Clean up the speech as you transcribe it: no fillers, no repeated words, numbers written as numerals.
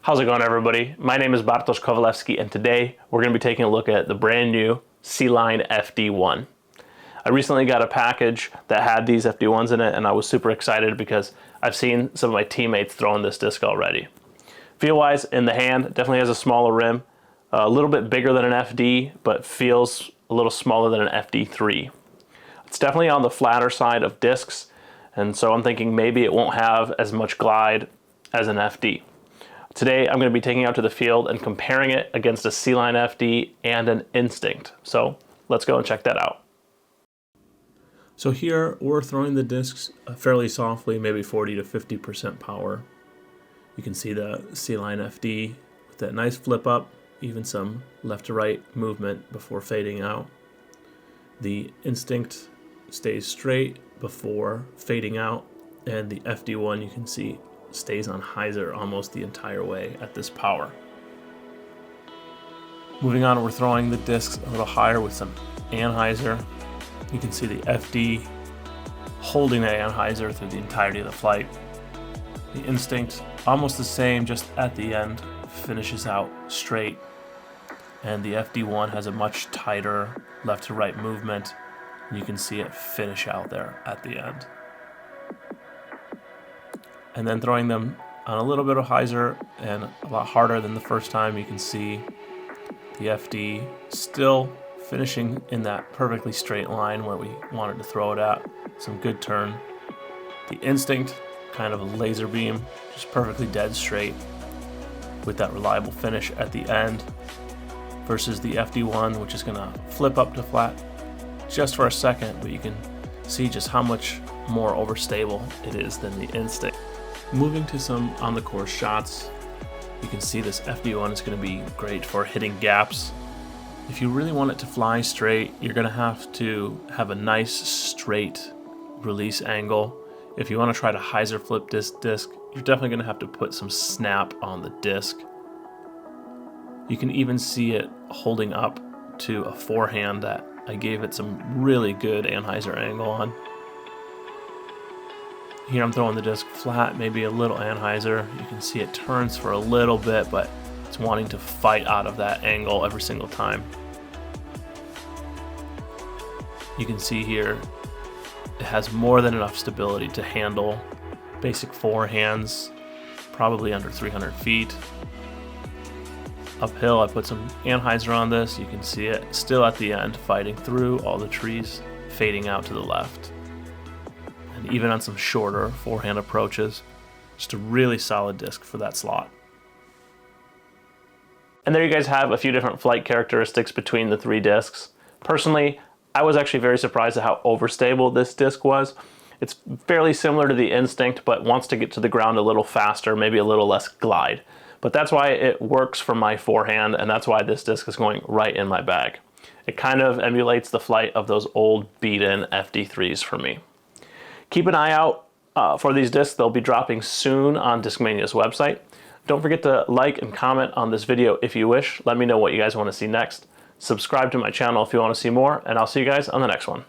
How's it going, everybody? My name is Bartosz Kowalewski, and today we're going to be taking a look at the brand new C Line FD1. I recently got a package that had these FD1s in it, and I was super excited because I've seen some of my teammates throwing this disc already. Feel-wise, in the hand, it definitely has a smaller rim, a little bit bigger than an FD, but feels a little smaller than an FD3. It's definitely on the flatter side of discs, and so I'm thinking maybe it won't have as much glide as an FD. Today, I'm going to be taking it out to the field and comparing it against a C Line FD and an Instinct. So let's go and check that out. So here, we're throwing the discs fairly softly, maybe 40 to 50% power. You can see the C Line FD with that nice flip up, even some left to right movement before fading out. The Instinct stays straight before fading out, and the FD1 you can see stays on hyzer almost the entire way at this power. Moving on, we're throwing the discs a little higher with some anhyzer. You can see the FD holding the anhyzer through the entirety of the flight. The Instinct, almost the same, just at the end, finishes out straight. And the FD1 has a much tighter left to right movement. You can see it finish out there at the end. And then throwing them on a little bit of hyzer and a lot harder than the first time, you can see the FD still finishing in that perfectly straight line where we wanted to throw it at. Some good turn. The Instinct, kind of a laser beam, just perfectly dead straight with that reliable finish at the end, versus the FD1, which is gonna flip up to flat just for a second, but you can see just how much more overstable it is than the Instinct. Moving to some on the course shots, you can see this FD1 is going to be great for hitting gaps. If you really want it to fly straight, you're going to have a nice straight release angle. If you want to try to hyzer flip this disc, you're definitely going to have to put some snap on the disc. You can even see it holding up to a forehand that I gave it some really good anhyzer angle on. Here I'm throwing the disc flat, maybe a little anhyzer. You can see it turns for a little bit, but it's wanting to fight out of that angle every single time. You can see here it has more than enough stability to handle basic forehands, probably under 300 feet. Uphill, I put some anhyzer on this. You can see it still at the end, fighting through all the trees, fading out to the left. And even on some shorter forehand approaches, just a really solid disc for that slot. And there you guys have a few different flight characteristics between the three discs. Personally, I was actually very surprised at how overstable this disc was. It's fairly similar to the Instinct, but wants to get to the ground a little faster, maybe a little less glide. But that's why it works for my forehand, and that's why this disc is going right in my bag. It kind of emulates the flight of those old beat-in FD3s for me. Keep an eye out for these discs. They'll be dropping soon on Discmania's website. Don't forget to like and comment on this video if you wish. Let me know what you guys want to see next. Subscribe to my channel if you want to see more, and I'll see you guys on the next one.